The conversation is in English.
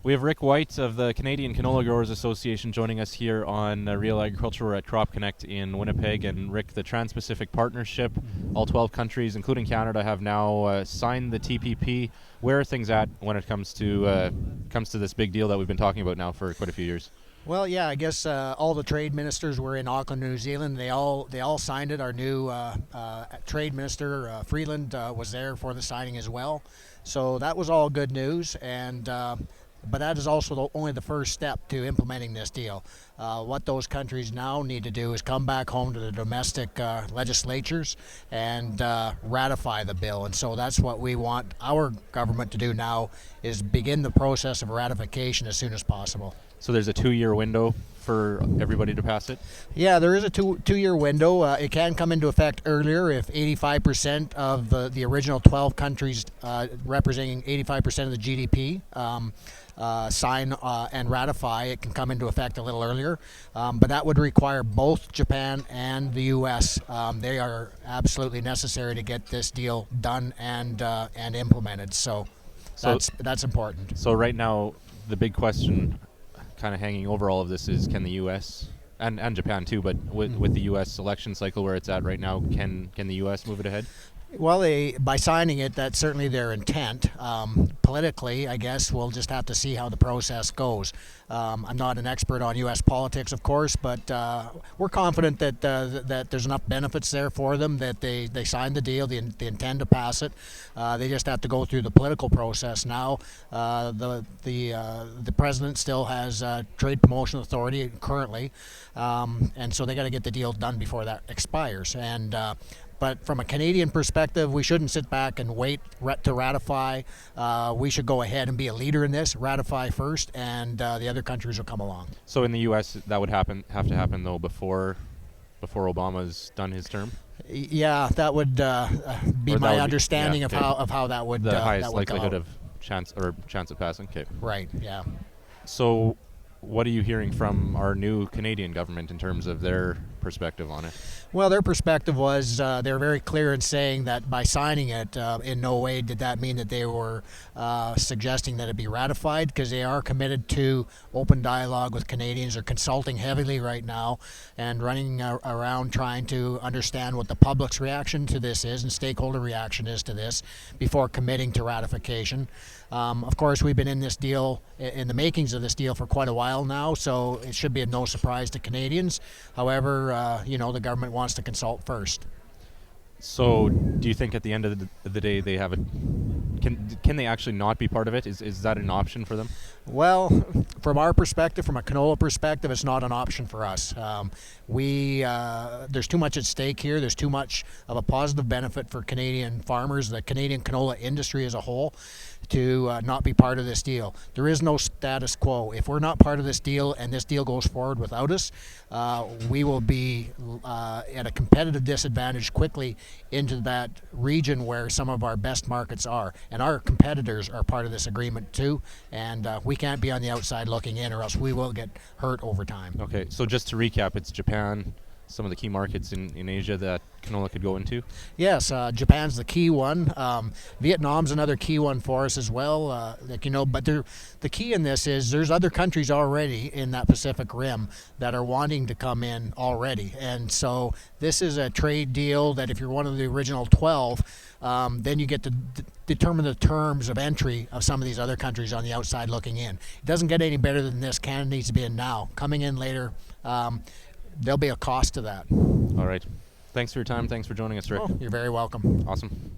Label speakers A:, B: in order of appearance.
A: We have Rick White of the Canadian Canola Growers Association joining us here on Real Agriculture. We're at Crop Connect in Winnipeg. And Rick, the Trans-Pacific Partnership, all 12 countries, including Canada, have now signed the TPP. Where are things at when it comes to this big deal that we've been talking about now for quite a few years?
B: Well, yeah, I guess all the trade ministers were in Auckland, New Zealand. They all signed it. Our new trade minister, Freeland, was there for the signing as well. So that was all good news. And but that is also only the first step to implementing this deal. What those countries now need to do is come back home to the domestic legislatures and ratify the bill. And so that's what we want our government to do now, is begin the process of ratification as soon as possible.
A: So there's a 2-year window for everybody to pass it?
B: Yeah, there is a two-year window. It can come into effect earlier if 85% of the original 12 countries representing 85% of the GDP sign and ratify. It can come into effect a little earlier, but that would require both Japan and the U.S. They are absolutely necessary to get this deal done and implemented. So that's important.
A: So right now, the big question kind of hanging over all of this is, can the U.S. and Japan too, but with the U.S. election cycle where it's at right now, can the U.S. move it ahead?
B: Well, by signing it, that's certainly their intent. Politically, I guess we'll just have to see how the process goes. I'm not an expert on U.S. politics, of course, but we're confident that there's enough benefits there for them, that they signed the deal, they intend to pass it. They just have to go through the political process now. The president still has trade promotion authority currently, and so they got to get the deal done before that expires. But from a Canadian perspective, we shouldn't sit back and wait to ratify. We should go ahead and be a leader in this, ratify first, and the other countries will come along.
A: So in the U.S., that would have to happen though before Obama's done his term?
B: Yeah, that would be my understanding of how that would
A: the highest
B: that would
A: likelihood of chance of passing. Okay.
B: Right. Yeah.
A: So, what are you hearing from our new Canadian government in terms of their perspective on it?
B: Well, their perspective was they're very clear in saying that by signing it, in no way did that mean that they were suggesting that it be ratified, because they are committed to open dialogue with Canadians. They're consulting heavily right now and running around trying to understand what the public's reaction to this is and stakeholder reaction is to this before committing to ratification. Of course, we've been in this deal, in the makings of this deal, for quite a while now, so it should be no surprise to Canadians. However, the government wants to consult first.
A: So, do you think at the end of the day they have can they actually not be part of it? Is that an option for them?
B: Well, from our perspective, from a canola perspective, it's not an option for us. There's too much at stake here. There's too much of a positive benefit for Canadian farmers, the Canadian canola industry as a whole, to not be part of this deal. There is no status quo. If we're not part of this deal and this deal goes forward without us, we will be at a competitive disadvantage quickly into that region where some of our best markets are. And our competitors are part of this agreement too, and we can't be on the outside looking in, or else we will get hurt over time.
A: Okay, so just to recap, it's Japan, some of the key markets in Asia that canola could go into?
B: Yes, Japan's the key one. Vietnam's another key one for us as well. But the key in this is there's other countries already in that Pacific Rim that are wanting to come in already. And so this is a trade deal that if you're one of the original 12, then you get to determine the terms of entry of some of these other countries on the outside looking in. It doesn't get any better than this. Canada needs to be in now. Coming in later, there'll be a cost to that.
A: All right. Thanks for your time. Thanks for joining us, Rick.
B: Oh, you're very welcome.
A: Awesome.